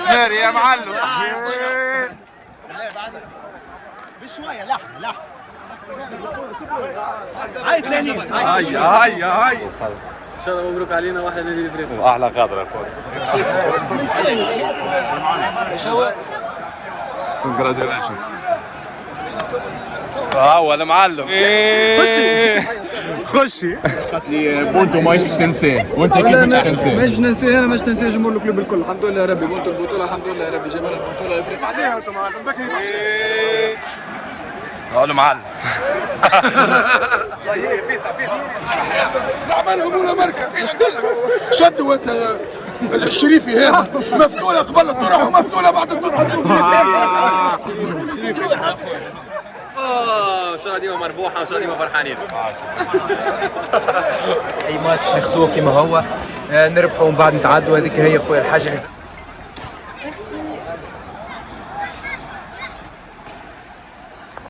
مسماري يا معلم. بشويه لحظه هاي تلانيس هاي ان شاء الله مبروك علينا واحد نادي الافريقي. واحلى قادره يا اخوي. كونجراتيليشن. ولا معلم. خشي. بونتو ماش باش تنساه وانت كيف باش تنساه؟ مش ننساه انا، مش ننساه جمهور الكلوب الكل. الحمد لله يا ربي بونتو البطوله، الحمد لله يا ربي جمال البطوله الافريقيه. بعديها انت معلم بكري. ولا معلم. فيصل نعمل همونا مركب شدوا الشريفي هذا مفتوله قبل الطرح ومفتوله بعد الطرح. ان شاء الله ديما مربوحه وان شاء الله ديما فرحانين. اي ماتش ناخذوه كما هو، نربحوا ومن بعد نتعادلوا، هذيك هي خويا الحاجه.